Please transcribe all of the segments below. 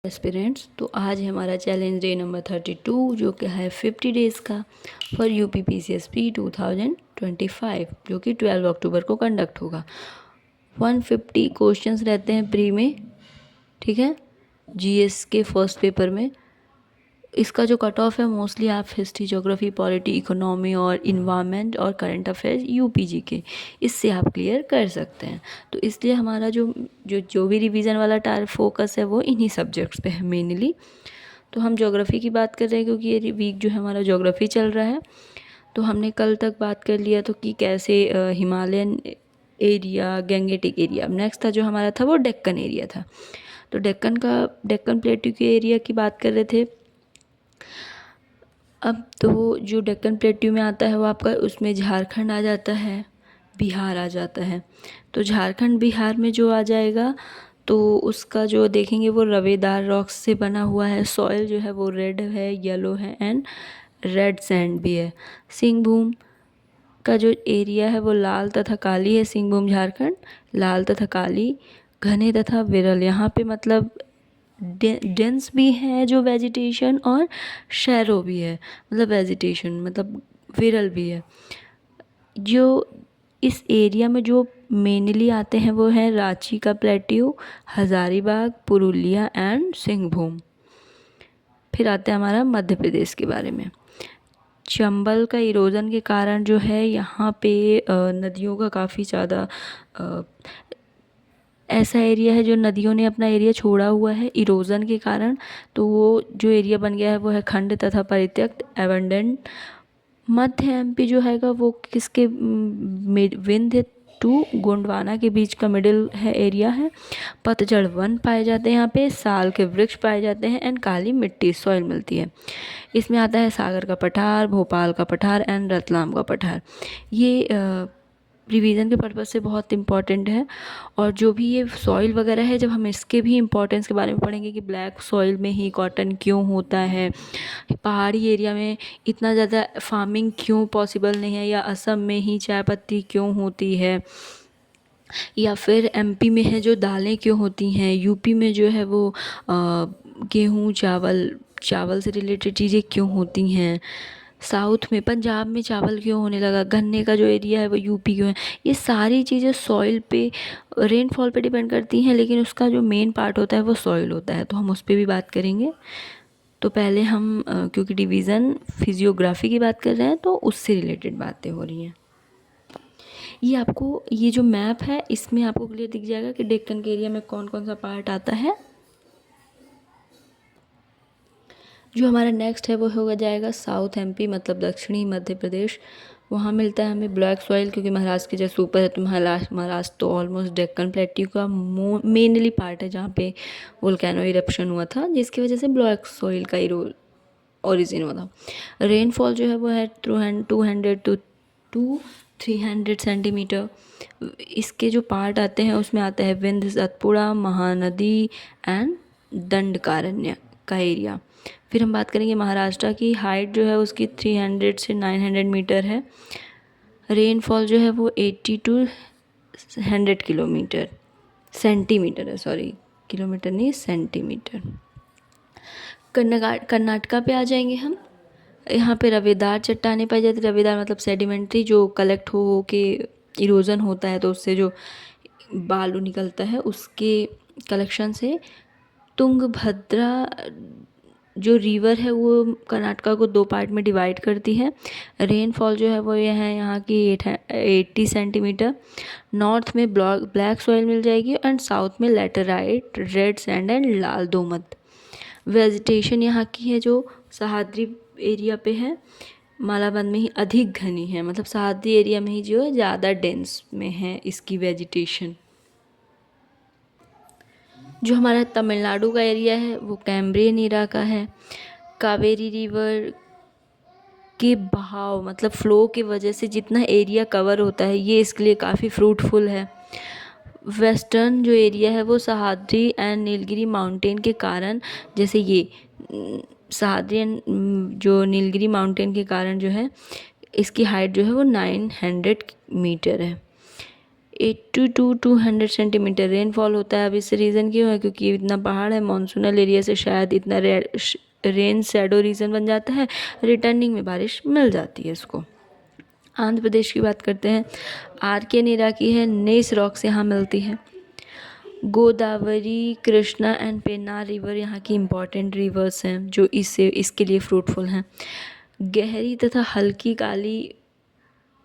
Aspirants, तो आज है हमारा चैलेंज डे नंबर 32 जो कि है 50 डेज़ का फॉर यूपी PCSP 2025 जो कि 12 अक्टूबर को कंडक्ट होगा। 150 क्वेश्चंस रहते हैं प्री में, ठीक है, जीएस के फर्स्ट पेपर में। इसका जो कट ऑफ है मोस्टली आप हिस्ट्री, ज्योग्राफी, पॉलिटी, इकोनॉमी और इन्वायरमेंट और करंट अफेयर्स यूपीजी के, इससे आप क्लियर कर सकते हैं। तो इसलिए हमारा जो भी रिवीजन वाला फोकस है वो इन्हीं सब्जेक्ट्स पे है मेनली। तो हम ज्योग्राफी की बात कर रहे हैं क्योंकि ये वीक जो है हमारा ज्योग्राफी चल रहा है। तो हमने कल तक बात कर लिया तो कि कैसे Himalayan area, Gangetic area. Next था जो हमारा था वो डेक्कन एरिया था। तो डेक्कन प्लेट्यू के एरिया की बात कर रहे थे। अब तो जो डेक्कन प्लेट्यू में आता है वो आपका, उसमें झारखंड आ जाता है, बिहार आ जाता है। तो झारखंड बिहार में जो आ जाएगा तो उसका जो देखेंगे वो रवेदार रॉक्स से बना हुआ है। सॉइल जो है वो रेड है, येलो है एंड रेड सैंड भी है। सिंहभूम का जो एरिया है वो लाल तथा काली है। सिंहभूम झारखंड लाल तथा काली, घने तथा विरल। यहाँ पे मतलब डेंस भी है जो वेजिटेशन और शैरो भी है, मतलब वेजिटेशन मतलब विरल भी है। जो इस एरिया में जो मेनली आते हैं वो है रांची का प्लेट्यू, हज़ारीबाग, पुरुलिया एंड सिंहभूम। फिर आता है हमारा मध्य प्रदेश के बारे में। चंबल का इरोजन के कारण जो है यहाँ पे नदियों का काफ़ी ज़्यादा ऐसा एरिया है जो नदियों ने अपना एरिया छोड़ा हुआ है इरोजन के कारण। तो वो जो एरिया बन गया है वो है खंड तथा परित्यक्त, एबंडेंट। मध्य एमपी जो हैगा वो किसके विंध्य टू गोंडवाना के बीच का मिडिल है एरिया है। पतझड़ वन पाए जाते हैं यहाँ पे, साल के वृक्ष पाए जाते हैं एंड काली मिट्टी सॉइल मिलती है। इसमें आता है सागर का पठार, भोपाल का पठार एंड रतलाम का पठार। ये रिवीजन के पर्पज़ से बहुत इम्पॉर्टेंट है। और जो भी ये सॉइल वगैरह है, जब हम इसके भी इम्पोर्टेंस के बारे में पढ़ेंगे कि ब्लैक सॉइल में ही कॉटन क्यों होता है, पहाड़ी एरिया में इतना ज़्यादा फार्मिंग क्यों पॉसिबल नहीं है, या असम में ही चाय पत्ती क्यों होती है, या फिर एमपी में है जो दालें क्यों होती हैं, यूपी में जो है वो गेहूँ, चावल से रिलेटेड चीज़ें क्यों होती हैं, साउथ में पंजाब में चावल क्यों होने लगा, गन्ने का जो एरिया है वो यूपी क्यों है। ये सारी चीज़ें सॉइल पे, रेनफॉल पे डिपेंड करती हैं, लेकिन उसका जो मेन पार्ट होता है वो सॉइल होता है। तो हम उस पर भी बात करेंगे। तो पहले हम क्योंकि डिवीज़न फिजियोग्राफी की बात कर रहे हैं तो उससे रिलेटेड बातें हो रही हैं। ये आपको ये जो मैप है इसमें आपको क्लियर दिख जाएगा कि डेक्कन के एरिया में कौन कौन सा पार्ट आता है। जो हमारा नेक्स्ट है वो होगा जाएगा साउथ एमपी, मतलब दक्षिणी मध्य प्रदेश। वहाँ मिलता है हमें ब्लैक सॉइल, क्योंकि महाराष्ट्र के जैसे ऊपर है तो महाराष्ट्र तो ऑलमोस्ट डेक्कन प्लेट्यू का मेनली पार्ट है जहाँ पे वोल्केनो इरप्शन हुआ था, जिसकी वजह से ब्लैक सॉइल का ओरिजिन हुआ था। रेनफॉल जो है वो है 200 टू 300 सेंटीमीटर। इसके जो पार्ट आते हैं उसमें आता है विंध्य, सतपुड़ा, महानदी एंड दंडकारण्य का एरिया। फिर हम बात करेंगे महाराष्ट्र की। हाइट जो है उसकी 300 से 900 मीटर है। रेनफॉल जो है वो 80 टू 100 किलोमीटर सेंटीमीटर है, सॉरी किलोमीटर नहीं, सेंटीमीटर। कर्नाटका पे आ जाएंगे हम। यहाँ पे रवेदार चट्टानें पाई जाती है। रवेदार मतलब सेडिमेंट्री, जो कलेक्ट हो के इरोजन होता है तो उससे जो बालू निकलता है उसके कलेक्शन से। तुंगभद्रा जो रिवर है वो कर्नाटका को 2 पार्ट में डिवाइड करती है। रेनफॉल जो है वो ये है यहाँ की 80 सेंटीमीटर। नॉर्थ में ब्लैक सॉइल मिल जाएगी एंड साउथ में लैटेराइट, रेड सैंड एंड लाल दोमट। वेजिटेशन यहाँ की है जो सह्याद्री एरिया पे है, मालाबंद में ही अधिक घनी है, मतलब सह्याद्री एरिया में ही जो है ज़्यादा डेंस में है इसकी वेजिटेशन। जो हमारा तमिलनाडु का एरिया है वो कैम्ब्रियन एरा का है। कावेरी रिवर के बहाव मतलब फ्लो की वजह से जितना एरिया कवर होता है ये इसके लिए काफ़ी फ्रूटफुल है। वेस्टर्न जो एरिया है वो सह्याद्री एंड नीलगिरी माउंटेन के कारण, जैसे ये सह्याद्री एंड जो नीलगिरी माउंटेन के कारण जो है इसकी हाइट जो है वो 900 मीटर है। 80 टू 200 सेंटीमीटर रेनफॉल होता है। अब इस रीज़न क्यों है, क्योंकि ये इतना पहाड़ है, मानसूनल एरिया से शायद इतना रेन शैडो रीजन बन जाता है, रिटर्निंग में बारिश मिल जाती है इसको। आंध्र प्रदेश की बात करते हैं। आर्के नीरा की है, नेस रॉक्स यहाँ मिलती है। गोदावरी, कृष्णा एंड पेन्नार रिवर यहाँ की इम्पॉर्टेंट रिवर्स हैं जो इसके लिए फ्रूटफुल हैं। गहरी तथा हल्की काली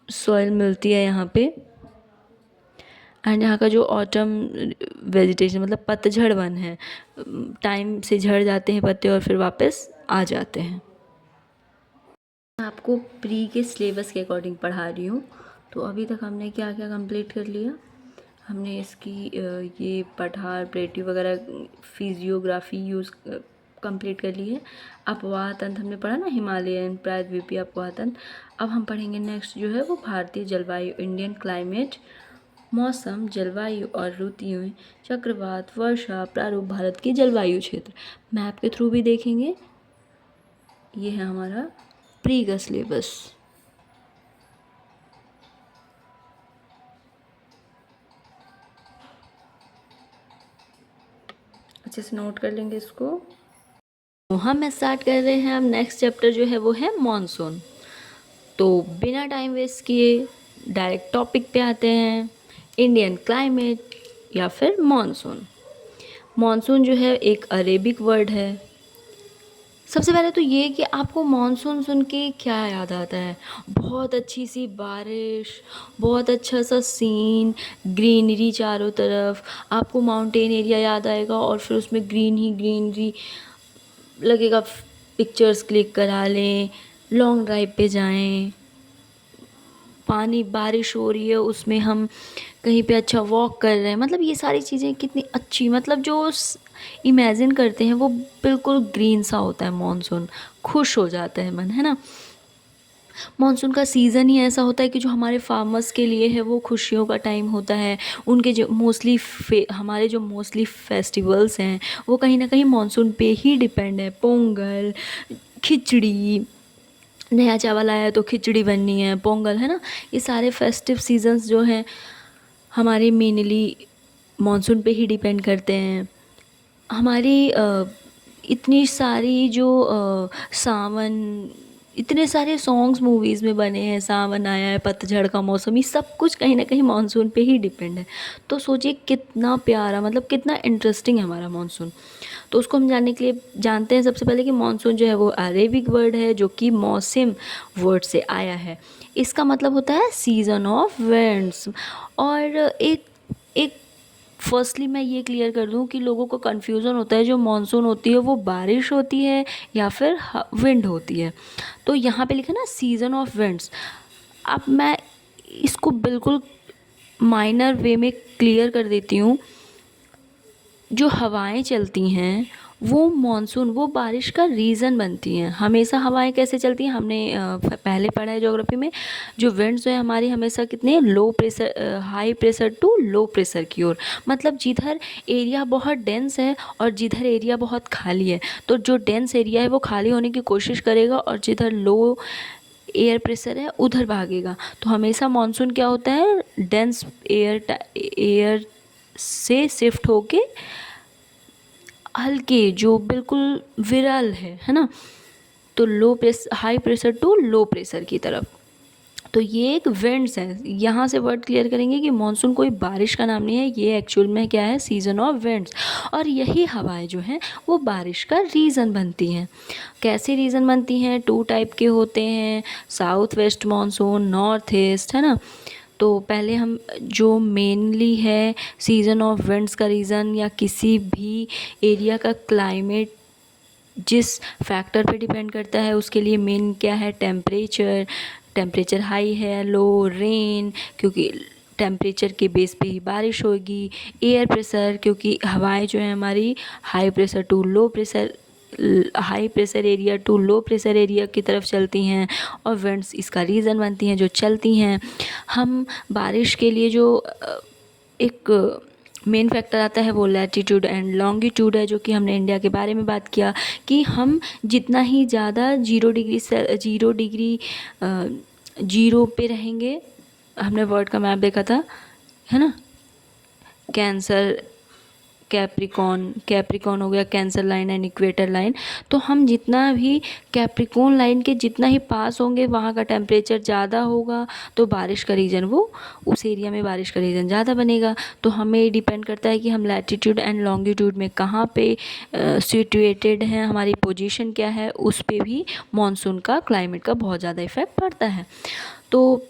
सॉइल मिलती है यहाँ पे। एंड यहाँ का जो ऑटम वेजिटेशन मतलब पतझड़ वन है, टाइम से झड़ जाते हैं पत्ते और फिर वापस आ जाते हैं। मैं आपको प्री के सिलेबस के अकॉर्डिंग पढ़ा रही हूँ। तो अभी तक हमने क्या क्या कंप्लीट कर लिया, हमने इसकी ये पठार, प्लेटिव वगैरह, फिजियोग्राफी यूज़ कंप्लीट कर ली है। अपवाह तंत्र हमने पढ़ा ना, हिमालयन प्रायद्वीपीय अपवाह तंत्र। अब हम पढ़ेंगे नेक्स्ट जो है वो भारतीय जलवायु, इंडियन क्लाइमेट, मौसम, जलवायु और ऋतुएं, चक्रवात, वर्षा, प्रारूप, भारत की जलवायु क्षेत्र। मैप के थ्रू भी देखेंगे। ये है हमारा प्री का सिलेबस। अच्छे से नोट कर लेंगे इसको। तो हम स्टार्ट कर रहे हैं। अब नेक्स्ट चैप्टर जो है वो है मॉनसून। तो बिना टाइम वेस्ट किए डायरेक्ट टॉपिक पे आते हैं, इंडियन क्लाइमेट या फिर मॉनसून। मॉनसून जो है एक अरेबिक वर्ड है। सबसे पहले तो ये कि आपको मॉनसून सुन के क्या याद आता है, बहुत अच्छी सी बारिश, बहुत अच्छा सा सीन, ग्रीनरी चारों तरफ, आपको माउंटेन एरिया याद आएगा और फिर उसमें ग्रीन ही ग्रीनरी लगेगा, पिक्चर्स क्लिक करा लें, लॉन्ग ड्राइव पे जाएं, पानी बारिश हो रही है उसमें हम कहीं पे अच्छा वॉक कर रहे हैं, मतलब ये सारी चीज़ें कितनी अच्छी, मतलब जो इमेजिन करते हैं वो बिल्कुल ग्रीन सा होता है मॉनसून, खुश हो जाता है मन, है ना। मॉनसून का सीज़न ही ऐसा होता है कि जो हमारे फार्मर्स के लिए है वो खुशियों का टाइम होता है। उनके जो हमारे जो मोस्टली फेस्टिवल्स हैं वो कहीं ना कहीं मॉनसून पे ही डिपेंड है। पोंगल, खिचड़ी, नया चावल आया तो खिचड़ी बननी है, पोंगल, है ना। ये सारे फेस्टिव सीजन्स जो हैं हमारे मेनली मॉनसून पे ही डिपेंड करते हैं। हमारी इतनी सारी जो सावन, इतने सारे सॉन्ग्स मूवीज़ में बने हैं, सावन आया है, पतझड़ का मौसम, ये सब कुछ कहीं ना कहीं मॉनसून पे ही डिपेंड है। तो सोचिए कितना प्यारा, मतलब कितना इंटरेस्टिंग है हमारा मॉनसून। तो उसको हम जानने के लिए जानते हैं सबसे पहले कि मॉनसून जो है वो अरेबिक वर्ड है जो कि मौसम वर्ड से आया है। इसका मतलब होता है सीज़न ऑफ विंड्स। और एक एक फर्स्टली मैं ये क्लियर कर दूं कि लोगों को कन्फ्यूज़न होता है, जो मॉनसून होती है वो बारिश होती है या फिर विंड होती है। तो यहाँ पे लिखा ना सीज़न ऑफ विंड्स। अब मैं इसको बिल्कुल माइनर वे में क्लियर कर देती हूँ। जो हवाएं चलती हैं वो मॉनसून, वो बारिश का रीज़न बनती हैं। हमेशा हवाएं कैसे चलती हैं, हमने पहले पढ़ा है ज्योग्राफी में। जो विंड्स हैं हमारी हमेशा कितने low pressure, high pressure to low pressure की ओर, मतलब जिधर एरिया बहुत डेंस है और जिधर एरिया बहुत खाली है, तो जो डेंस एरिया है वो खाली होने की कोशिश करेगा और जिधर लो एयर प्रेशर है उधर भागेगा। तो हमेशा मॉनसून क्या होता है, डेंस एयर से शिफ्ट होके हल्के जो बिल्कुल विरल है ना, तो high pressure to low pressure की तरफ। तो ये एक विंड्स है। यहाँ से वर्ड क्लियर करेंगे कि मॉनसून कोई बारिश का नाम नहीं है, ये एक्चुअल में क्या है, सीज़न ऑफ विंड्स। और यही हवाएं जो हैं वो बारिश का रीज़न बनती हैं। कैसे रीज़न बनती हैं, 2 टाइप के होते हैं, south west monsoon, north east, है ना। तो पहले हम जो मेनली है सीज़न ऑफ विंड्स का रीज़न या किसी भी एरिया का क्लाइमेट जिस फैक्टर पे डिपेंड करता है उसके लिए मेन क्या है, टेम्परेचर हाई है, लो, रेन क्योंकि टेम्परेचर के बेस पे ही बारिश होगी, एयर प्रेशर क्योंकि हवाएं जो है हमारी high pressure area to low pressure area की तरफ चलती हैं, और विंड्स इसका रीज़न बनती हैं जो चलती हैं। हम बारिश के लिए जो एक मेन फैक्टर आता है वो लैटीट्यूड एंड लॉन्गिट्यूड है, जो कि हमने इंडिया के बारे में बात किया कि हम जितना ही ज़्यादा 0 पे रहेंगे, हमने वर्ल्ड का मैप देखा था, है ना। कैंसर, कैप्रिकॉन हो गया, cancer line and equator line. तो हम जितना भी कैप्रिकॉन लाइन के जितना ही पास होंगे वहाँ का टेम्परेचर ज़्यादा होगा, तो बारिश का रीजन वो उस एरिया में बारिश का रीजन ज़्यादा बनेगा। तो हमें डिपेंड करता है कि हम लैटीट्यूड एंड लॉन्गिट्यूड में कहाँ पे सिचुएटेड हैं, हमारी पोजीशन क्या है, उस पे भी मानसून का, क्लाइमेट का बहुत ज़्यादा इफ़ेक्ट पड़ता है। तो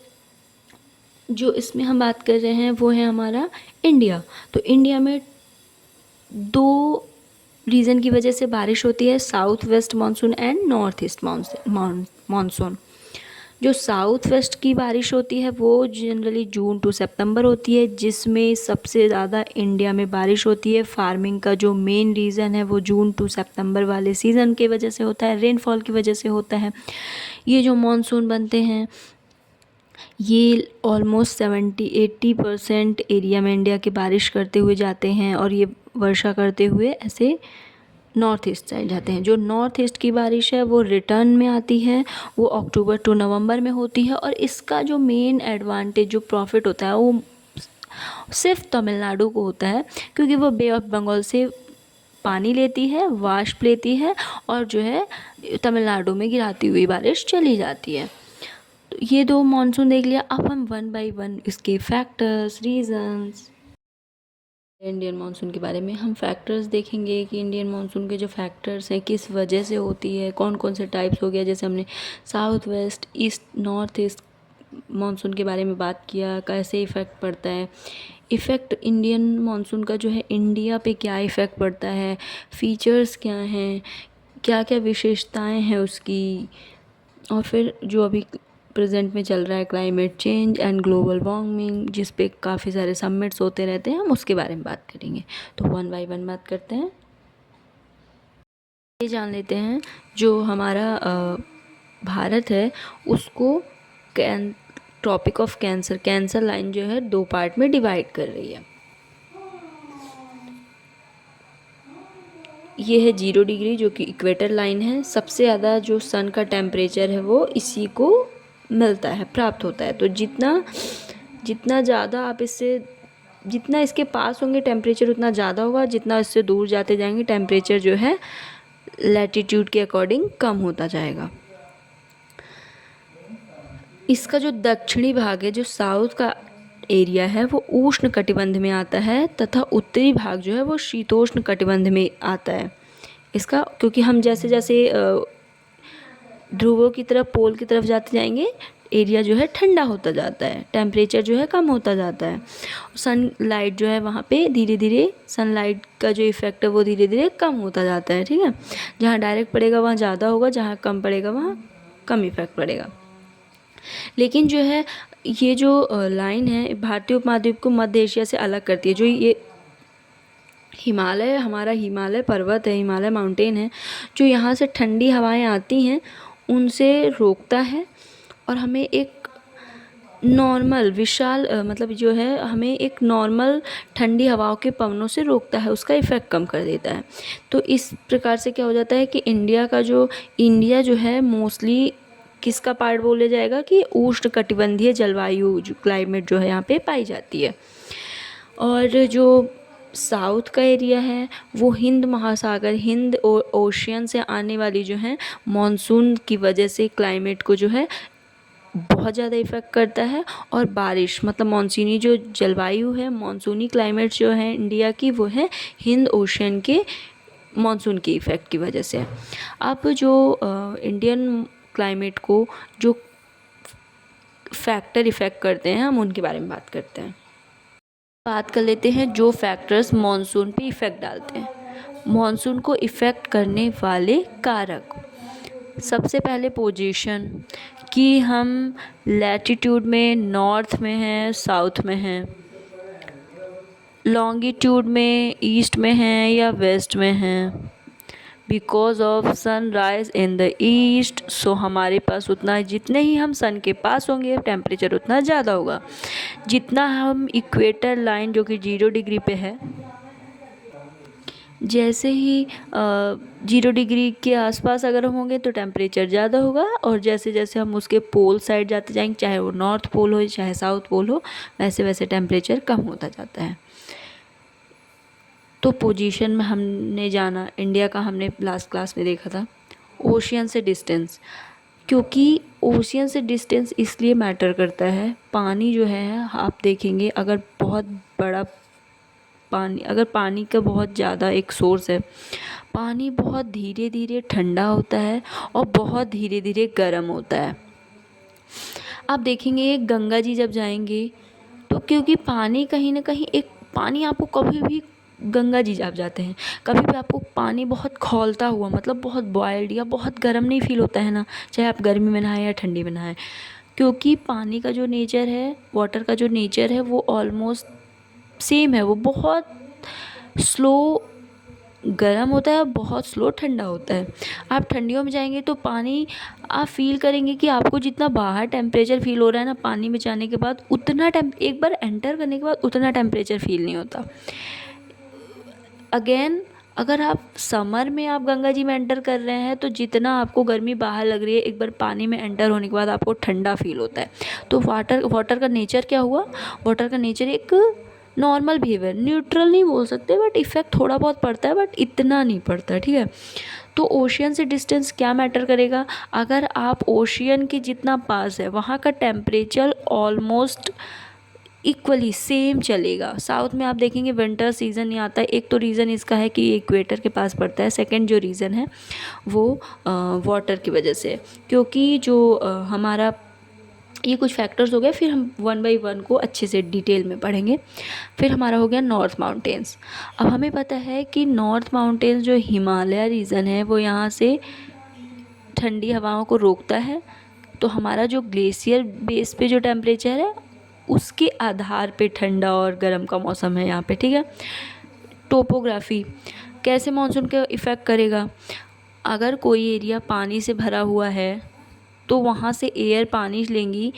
जो इसमें हम बात कर रहे हैं वो है हमारा इंडिया। तो इंडिया में दो रीज़न की वजह से बारिश होती है, south west monsoon and north east monsoon. जो साउथ वेस्ट की बारिश होती है वो जनरली जून टू सितंबर होती है, जिसमें सबसे ज़्यादा इंडिया में बारिश होती है। फार्मिंग का जो मेन रीज़न है वो जून टू सितंबर वाले सीज़न की वजह से होता है, रेनफॉल की वजह से होता है। ये जो मानसून बनते हैं ये ऑलमोस्ट 70-80% एरिया में इंडिया के बारिश करते हुए जाते हैं, और ये वर्षा करते हुए ऐसे नॉर्थ ईस्ट साइड जाते हैं। जो नॉर्थ ईस्ट की बारिश है वो रिटर्न में आती है, वो अक्टूबर टू नवंबर में होती है। और इसका जो मेन एडवांटेज, जो प्रॉफिट होता है, वो सिर्फ तमिलनाडु को होता है, क्योंकि वो बे ऑफ बंगाल से पानी लेती है, वाष्प लेती है, और जो है तमिलनाडु में गिराती हुई बारिश चली जाती है। तो ये दो मानसून देख लिया। अब हम वन बाय वन इसके फैक्टर्स, रीजंस, इंडियन मानसून के बारे में हम फैक्टर्स देखेंगे कि इंडियन मानसून के जो फैक्टर्स हैं किस वजह से होती है, कौन कौन से टाइप्स हो गया। जैसे हमने south west, east, north east monsoon के बारे में बात किया, कैसे इफ़ेक्ट पड़ता है। इफ़ेक्ट इंडियन मानसून का जो है इंडिया पे क्या इफ़ेक्ट पड़ता है, फीचर्स क्या हैं, क्या क्या विशेषताएं हैं उसकी। और फिर जो अभी प्रेजेंट में चल रहा है climate change and global warming, जिस पे काफ़ी सारे समिट्स होते रहते हैं, हम उसके बारे में बात करेंगे। तो वन बाय वन बात करते हैं। ये जान लेते हैं जो हमारा भारत है उसको ट्रॉपिक ऑफ कैंसर लाइन जो है दो पार्ट में डिवाइड कर रही है। ये है 0 डिग्री जो कि इक्वेटर लाइन है। सबसे ज़्यादा जो सन का टेम्परेचर है वो इसी को मिलता है, प्राप्त होता है। तो जितना ज़्यादा आप इससे, जितना इसके पास होंगे टेम्परेचर उतना ज़्यादा होगा, जितना इससे दूर जाते जाएंगे टेम्परेचर जो है लैटीट्यूड के अकॉर्डिंग कम होता जाएगा। इसका जो दक्षिणी भाग है, जो साउथ का एरिया है, वो उष्ण कटिबंध में आता है, तथा उत्तरी भाग जो है वो शीतोष्ण कटिबंध में आता है। इसका क्योंकि हम जैसे जैसे ध्रुवों की तरफ, पोल की तरफ जाते जाएंगे, एरिया जो है ठंडा होता जाता है, टेम्परेचर जो है कम होता जाता है। सनलाइट जो है वहाँ पे धीरे धीरे, सनलाइट का जो इफ़ेक्ट है वो धीरे धीरे कम होता जाता है। ठीक है, जहाँ डायरेक्ट पड़ेगा वहाँ ज़्यादा होगा, जहाँ कम पड़ेगा वहाँ कम इफ़ेक्ट पड़ेगा। लेकिन जो है ये जो लाइन है भारतीय उपमहाद्वीप को मध्य एशिया से अलग करती है। जो ये हिमालय, हमारा हिमालय पर्वत है, हिमालय माउंटेन है, जो यहाँ से ठंडी हवाएं आती हैं उनसे रोकता है, और हमें एक नॉर्मल विशाल मतलब जो है हमें एक नॉर्मल ठंडी हवाओं के पवनों से रोकता है, उसका इफ़ेक्ट कम कर देता है। तो इस प्रकार से क्या हो जाता है कि इंडिया जो है मोस्टली किसका पार्ट बोले जाएगा कि उष्ण कटिबंधीय जलवायु, जो क्लाइमेट जो है यहाँ पे पाई जाती है। और जो साउथ का एरिया है वो हिंद महासागर, हिंद ओशियन से आने वाली जो है मॉनसून की वजह से क्लाइमेट को जो है बहुत ज़्यादा इफ़ेक्ट करता है। और बारिश मतलब मानसूनी जो जलवायु है, मानसूनी क्लाइमेट जो है इंडिया की, वो है हिंद ओशियन के मानसून के इफ़ेक्ट की वजह से। अब जो इंडियन क्लाइमेट को जो फैक्टर इफ़ेक्ट करते हैं, हम उनके बारे में बात करते हैं। बात कर लेते हैं जो फैक्टर्स मानसून पे इफ़ेक्ट डालते हैं। मानसून को इफ़ेक्ट करने वाले कारक, सबसे पहले पोजीशन, कि हम लैटीट्यूड में नॉर्थ में हैं, साउथ में हैं, लॉन्गिट्यूड में ईस्ट में हैं या वेस्ट में हैं। Because of sunrise in the east, so हमारे पास उतना, जितने ही हम सन के पास होंगे टेम्परेचर उतना ज़्यादा होगा। जितना हम इक्वेटर लाइन जो कि 0 डिग्री पे है, जैसे ही 0 डिग्री के आसपास अगर हम होंगे तो टेम्परेचर ज़्यादा होगा, और जैसे जैसे हम उसके पोल साइड जाते जाएंगे, चाहे वो नॉर्थ पोल हो चाहे साउथ पोल हो, वैसे वैसे टेम्परेचर कम होता जाता है। तो पोजीशन में हमने जाना, इंडिया का हमने लास्ट क्लास में देखा था, ओशियन से डिस्टेंस। क्योंकि ओशियन से डिस्टेंस इसलिए मैटर करता है, पानी जो है आप देखेंगे अगर बहुत बड़ा पानी, अगर पानी का बहुत ज़्यादा एक सोर्स है, पानी बहुत धीरे धीरे ठंडा होता है और बहुत धीरे धीरे गर्म होता है। आप देखेंगे गंगा जी जब जाएंगे तो, क्योंकि पानी कहीं ना कहीं एक पानी आपको कभी भी, गंगा जी आप जाते हैं कभी भी आपको पानी बहुत खौलता हुआ, मतलब बहुत बॉयल्ड या बहुत गर्म नहीं फील होता है ना, चाहे आप गर्मी में नहाएं या ठंडी में नहाएं। क्योंकि पानी का जो नेचर है, वाटर का जो नेचर है, वो ऑलमोस्ट सेम है। वो बहुत स्लो गर्म होता है, बहुत स्लो ठंडा होता है। आप ठंडियों में जाएंगे तो पानी आप फील करेंगे कि आपको जितना बाहर टेम्परेचर फील हो रहा है ना, पानी में जाने के बाद उतना एक बार एंटर करने के बाद उतना टेम्परेचर फील नहीं होता। अगेन अगर आप समर में आप गंगा जी में एंटर कर रहे हैं तो जितना आपको गर्मी बाहर लग रही है, एक बार पानी में एंटर होने के बाद आपको ठंडा फील होता है। तो वाटर का नेचर क्या हुआ, वाटर का नेचर एक नॉर्मल बिहेवियर, न्यूट्रल नहीं बोल सकते, बट इफ़ेक्ट थोड़ा बहुत पड़ता है, बट इतना नहीं पड़ता, ठीक है। तो ओशियन से डिस्टेंस क्या मैटर करेगा, अगर आप ओशियन के जितना पास है वहाँ का टेम्परेचर ऑलमोस्ट इक्वली सेम चलेगा। साउथ में आप देखेंगे विंटर सीज़न नहीं आता है। एक तो रीज़न इसका है कि इक्वेटर के पास पड़ता है, सेकंड जो रीज़न है वो वाटर की वजह से, क्योंकि जो हमारा, ये कुछ फैक्टर्स हो गए, फिर हम वन बाय वन को अच्छे से डिटेल में पढ़ेंगे। फिर हमारा हो गया नॉर्थ माउंटेन्स। अब हमें पता है कि नॉर्थ माउंटेन्स जो हिमालय रीजन है वो यहाँ से ठंडी हवाओं को रोकता है। तो हमारा जो ग्लेशियर बेस पे जो टेम्परेचर है उसके आधार पे ठंडा और गर्म का मौसम है यहाँ पे, ठीक है। टोपोग्राफी कैसे मानसून का इफ़ेक्ट करेगा, अगर कोई एरिया पानी से भरा हुआ है तो वहाँ से एयर पानी लेंगी,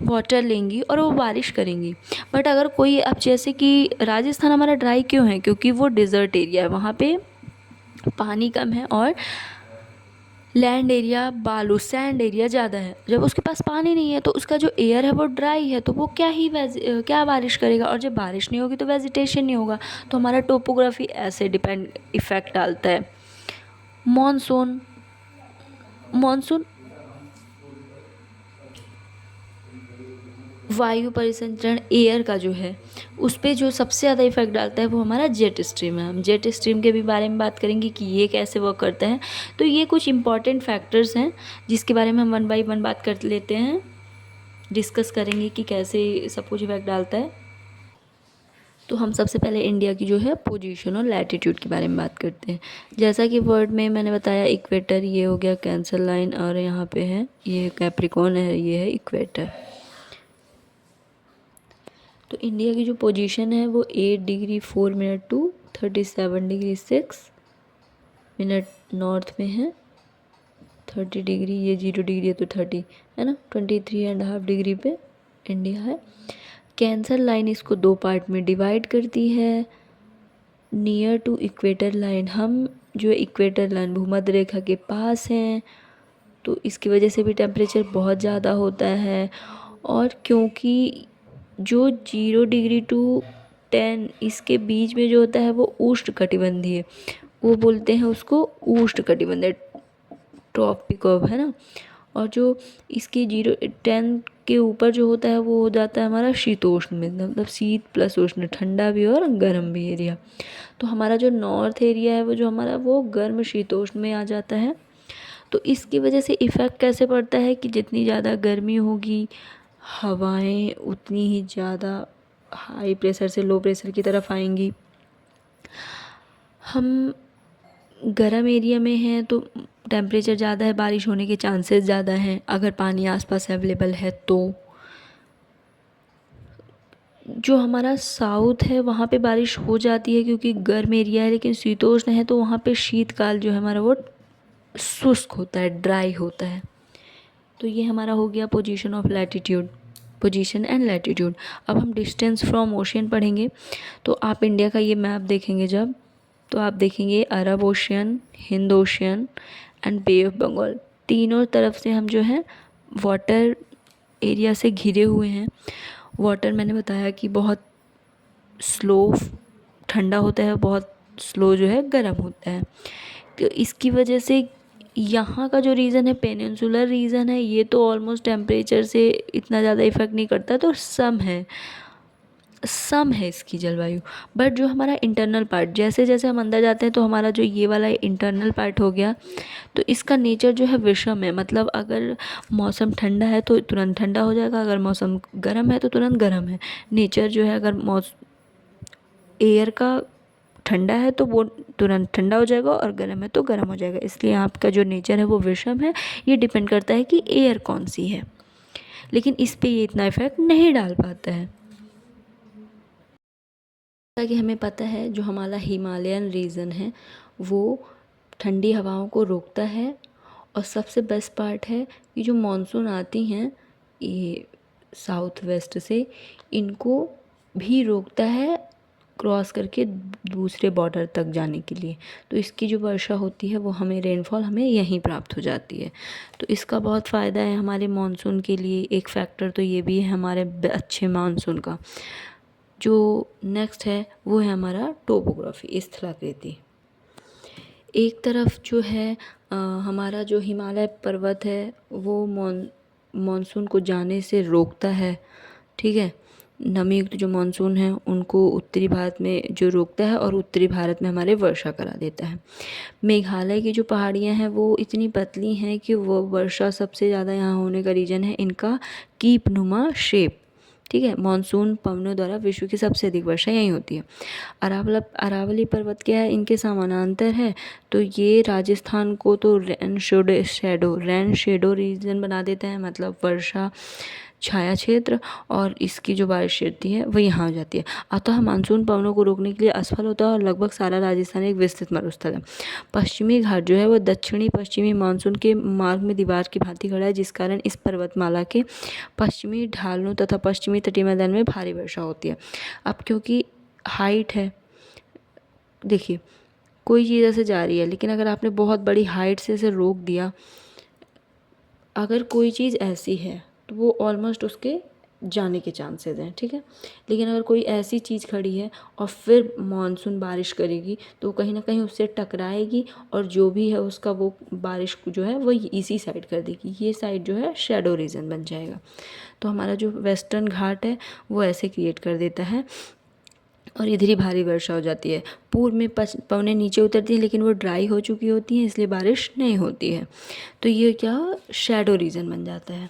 वाटर लेंगी और वो बारिश करेंगी। बट अगर कोई, अब जैसे कि राजस्थान हमारा ड्राई क्यों है, क्योंकि वो डिज़र्ट एरिया है, वहाँ पे पानी कम है और लैंड एरिया, बालू सैंड एरिया ज़्यादा है। जब उसके पास पानी नहीं है तो उसका जो एयर है वो ड्राई है, तो वो क्या बारिश करेगा, और जब बारिश नहीं होगी तो वेजिटेशन नहीं होगा। तो हमारा टोपोग्राफी ऐसे डिपेंड इफ़ेक्ट डालता है। मॉनसून मॉनसून वायु परिसंचरण एयर का जो है उस पर जो सबसे ज़्यादा इफेक्ट डालता है वो हमारा जेट स्ट्रीम है। हम जेट स्ट्रीम के भी बारे में बात करेंगे कि ये कैसे वर्क करता है। तो ये कुछ इंपॉर्टेंट फैक्टर्स हैं जिसके बारे में हम वन बाय वन बात कर लेते हैं, डिस्कस करेंगे कि कैसे सब कुछ इफेक्ट डालता है। तो हम सबसे पहले इंडिया की जो है पोजीशन और लैटिट्यूड के बारे में बात करते हैं। जैसा कि वर्ड में मैंने बताया, इक्वेटर ये हो गया कैंसर लाइन, और यहाँ पे है ये कैप्रिकॉर्न है, ये है इक्वेटर। तो इंडिया की जो पोजीशन है वो 8 degree 4 minute to 37 degree 6 minute north में है। 30 डिग्री, ये 0 डिग्री है तो 30 है ना, 23.5 डिग्री पे इंडिया है। कैंसर लाइन इसको दो पार्ट में डिवाइड करती है। नियर टू इक्वेटर लाइन, हम जो इक्वेटर लाइन भूमध्य रेखा के पास हैं, तो इसकी वजह से भी टेम्परेचर बहुत ज़्यादा होता है। और क्योंकि जो 0 डिग्री टू 10 इसके बीच में जो होता है वो उष्ण कटिबंधीय, वो बोलते हैं उसको उष्ण कटिबंधीय, ट्रॉपिक ऑफ, है ना। और जो इसकी 0-10 के ऊपर जो होता है वो हो जाता है हमारा शीतोष्ण में, मतलब शीत प्लस उष्ण, ठंडा भी और गर्म भी एरिया। तो हमारा जो नॉर्थ एरिया है वो जो हमारा वो गर्म शीतोष्ण में आ जाता है। तो इसकी वजह से इफ़ेक्ट कैसे पड़ता है कि जितनी ज़्यादा गर्मी होगी हवाएं उतनी ही ज़्यादा हाई प्रेशर से लो प्रेशर की तरफ आएंगी। हम गर्म एरिया में हैं तो टेम्परेचर ज़्यादा है, बारिश होने के चांसेस ज़्यादा हैं अगर पानी आसपास अवेलेबल है तो। जो हमारा साउथ है वहाँ पे बारिश हो जाती है क्योंकि गर्म एरिया है, लेकिन शीतोष्ण है तो वहाँ पे शीतकाल जो है हमारा वो शुष्क होता है, ड्राई होता है। तो ये हमारा हो गया position of latitude, position and latitude. अब हम डिस्टेंस फ्रॉम ओशियन पढ़ेंगे। तो आप इंडिया का ये मैप देखेंगे जब, तो आप देखेंगे Arab ocean, Hind ocean and bay of Bengal, तीनों तरफ से हम जो है वाटर एरिया से घिरे हुए हैं। वाटर मैंने बताया कि बहुत स्लो ठंडा होता है, बहुत स्लो जो है गर्म होता है। तो इसकी वजह से यहाँ का जो रीज़न है पेनिनसुलर रीज़न है, ये तो ऑलमोस्ट टेम्परेचर से इतना ज़्यादा इफ़ेक्ट नहीं करता, तो सम है इसकी जलवायु। बट जो हमारा इंटरनल पार्ट, जैसे जैसे हम अंदर जाते हैं तो हमारा जो ये वाला इंटरनल पार्ट हो गया, तो इसका नेचर जो है विषम है। मतलब अगर मौसम ठंडा है तो तुरंत ठंडा हो जाएगा, अगर मौसम गर्म है तो तुरंत गर्म है। नेचर जो है, अगर एयर का ठंडा है तो वो तुरंत ठंडा हो जाएगा, और गर्म है तो गर्म हो जाएगा। इसलिए आपका जो नेचर है वो विषम है। ये डिपेंड करता है कि एयर कौन सी है, लेकिन इस पे ये इतना इफेक्ट नहीं डाल पाता है। जैसा कि हमें पता है जो हमारा हिमालयन रीजन है वो ठंडी हवाओं को रोकता है, और सबसे बेस्ट पार्ट है कि जो मॉनसून आती हैं ये साउथ वेस्ट से, इनको भी रोकता है क्रॉस करके दूसरे बॉर्डर तक जाने के लिए। तो इसकी जो वर्षा होती है वो हमें, रेनफॉल हमें यहीं प्राप्त हो जाती है। तो इसका बहुत फ़ायदा है हमारे मॉनसून के लिए। एक फैक्टर तो ये भी है हमारे अच्छे मॉनसून का। जो नेक्स्ट है वो है हमारा टोपोग्राफी, स्थलाकृति। एक तरफ जो है हमारा जो हिमालय पर्वत है वो मॉनसून को जाने से रोकता है, ठीक है। नमी युक्त जो मानसून है उनको उत्तरी भारत में जो रोकता है, और उत्तरी भारत में हमारे वर्षा करा देता है। मेघालय की जो पहाड़ियाँ हैं वो इतनी पतली हैं कि वो वर्षा सबसे ज़्यादा यहाँ होने का रीज़न है इनका कीपनुमा शेप, ठीक है। मानसून पवनों द्वारा विश्व की सबसे अधिक वर्षा यहीं होती है। अरावली पर्वत क्या है, इनके समानांतर है, तो ये राजस्थान को तो रेन शेडो रीजन बना देता है, मतलब वर्षा छाया क्षेत्र, और इसकी जो बारिश गिरती है वो यहाँ हो जाती है। अतः मानसून पवनों को रोकने के लिए असफल होता है, और लगभग सारा राजस्थान एक विस्तृत मरुस्थल है। पश्चिमी घाट जो है वो दक्षिणी पश्चिमी मानसून के मार्ग में दीवार की भांति खड़ा है, जिस कारण इस पर्वतमाला के पश्चिमी ढालों तथा पश्चिमी तटीय मैदान में भारी वर्षा होती है। अब क्योंकि हाइट है, देखिए कोई चीज़ ऐसे जा रही है, लेकिन अगर आपने बहुत बड़ी हाइट से इसे रोक दिया, अगर कोई चीज़ ऐसी है तो वो ऑलमोस्ट उसके जाने के चांसेस हैं, ठीक है। लेकिन अगर कोई ऐसी चीज़ खड़ी है और फिर मानसून बारिश करेगी तो कहीं ना कहीं उससे टकराएगी, और जो भी है उसका वो बारिश जो है वो इसी साइड कर देगी। ये साइड जो है शेडो रीजन बन जाएगा। तो हमारा जो वेस्टर्न घाट है वो ऐसे क्रिएट कर देता है, और इधर ही भारी वर्षा हो जाती है। पूर्व में पवनें नीचे उतरती हैं, लेकिन वो ड्राई हो चुकी होती हैं, इसलिए बारिश नहीं होती है। तो ये क्या शेडो रीजन बन जाता है।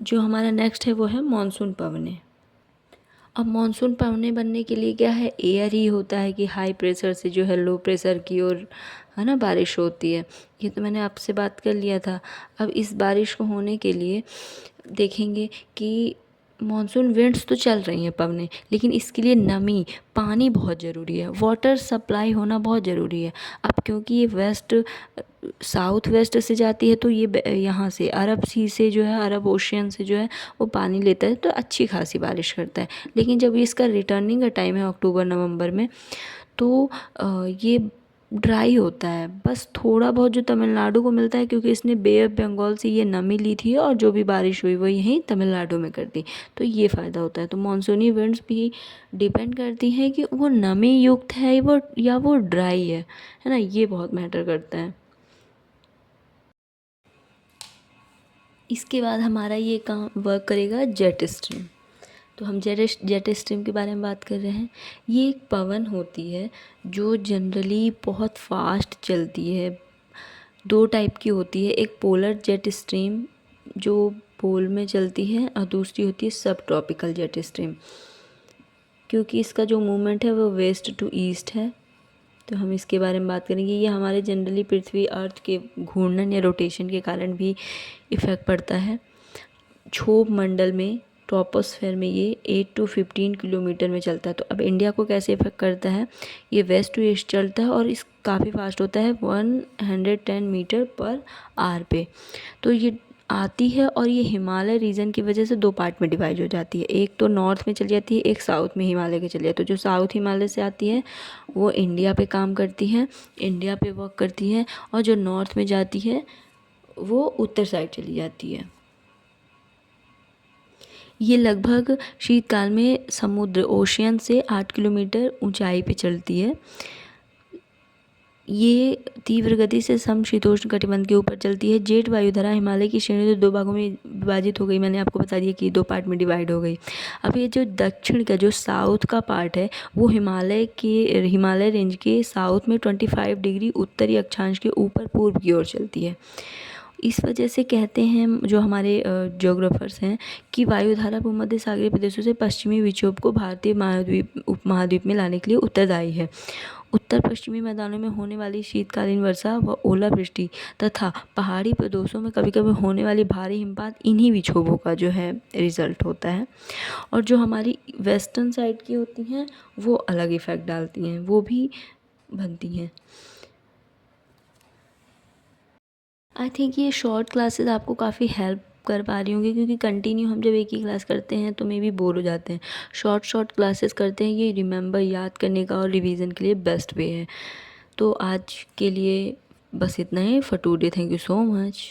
जो हमारा नेक्स्ट है वो है मानसून पवनें। अब मानसून पवनें बनने के लिए क्या है, एयर ही होता है कि हाई प्रेशर से जो है लो प्रेशर की ओर, है ना, बारिश होती है। ये तो मैंने आपसे बात कर लिया था। अब इस बारिश को होने के लिए देखेंगे कि मानसून विंड्स तो चल रही हैं पवनें, लेकिन इसके लिए नमी, पानी बहुत ज़रूरी है, वाटर सप्लाई होना बहुत ज़रूरी है। अब क्योंकि ये साउथ वेस्ट से जाती है, तो ये यहाँ से अरब सी से जो है, अरब ओशियन से जो है वो पानी लेता है, तो अच्छी खासी बारिश करता है। लेकिन जब इसका रिटर्निंग का टाइम है अक्टूबर नवंबर में, तो ये ड्राई होता है। बस थोड़ा बहुत जो तमिलनाडु को मिलता है, क्योंकि इसने बे ऑफ बंगाल से ये नमी ली थी, और जो भी बारिश हुई वो यहीं तमिलनाडु में कर दी, तो ये फ़ायदा होता है। तो मानसूनी विंड्स भी डिपेंड करती हैं कि वो नमी युक्त है वो या वो ड्राई है ना, ये बहुत मैटर करता है। इसके बाद हमारा ये काम वर्क करेगा जेट स्ट्रीम। तो हम जेट स्ट्रीम के बारे में बात कर रहे हैं। ये एक पवन होती है जो जनरली बहुत फास्ट चलती है। दो टाइप की होती है, एक पोलर जेट स्ट्रीम जो पोल में चलती है, और दूसरी होती है सब ट्रॉपिकल जेट स्ट्रीम। क्योंकि इसका जो मूवमेंट है वो वेस्ट टू ईस्ट है, तो हम इसके बारे में बात करेंगे। ये हमारे जनरली पृथ्वी अर्थ के घूर्णन या रोटेशन के कारण भी इफ़ेक्ट पड़ता है। क्षोभ मंडल में, ट्रोपोस्फेयर में ये 8 to 15 किलोमीटर में चलता है। तो अब इंडिया को कैसे इफेक्ट करता है, ये वेस्ट टू ईस्ट चलता है, और काफ़ी फास्ट होता है 110 मीटर पर आवर पे। तो ये आती है और ये हिमालय रीजन की वजह से दो पार्ट में डिवाइड हो जाती है। एक तो नॉर्थ में चली जाती है, एक साउथ में हिमालय के चली जाती है। तो जो साउथ हिमालय से आती है वो इंडिया पे काम करती है, इंडिया पे वर्क करती है, और जो नॉर्थ में जाती है वो उत्तर साइड चली जाती है। ये लगभग शीतकाल में समुद्र ओशियन से 8 किलोमीटर ऊंचाई पे चलती है। ये तीव्र गति से समशीतोष्ण कटिबंध के ऊपर चलती है। जेट वायुधारा हिमालय की श्रेणी तो दो भागों में विभाजित हो गई, मैंने आपको बता दिया कि दो पार्ट में डिवाइड हो गई। अब ये जो दक्षिण का जो साउथ का पार्ट है वो हिमालय रेंज के साउथ में 25 डिग्री उत्तरी अक्षांश के ऊपर पूर्व की ओर चलती है। इस वजह से कहते हैं जो हमारे ज्योग्राफर्स हैं कि वायुधारा भूमध्य सागरीय प्रदेशों से पश्चिमी विक्षोभ को भारतीय उपमहाद्वीप में लाने के लिए उत्तरदायी है। उत्तर पश्चिमी मैदानों में होने वाली शीतकालीन वर्षा व ओलावृष्टि तथा पहाड़ी प्रदेशों में कभी कभी होने वाली भारी हिमपात इन्हीं विक्षोभों का जो है रिजल्ट होता है। और जो हमारी वेस्टर्न साइड की होती हैं वो अलग इफ़ेक्ट डालती हैं, वो भी बनती हैं। आई थिंक ये शॉर्ट क्लासेस आपको काफ़ी हेल्प कर पा रही होंगी, क्योंकि कंटिन्यू हम जब एक ही क्लास करते हैं तो मे भी बोर हो जाते हैं। शॉर्ट क्लासेस करते हैं, ये रिमेंबर याद करने का और रिवीजन के लिए बेस्ट वे है। तो आज के लिए बस इतना ही for today. Thank you so much.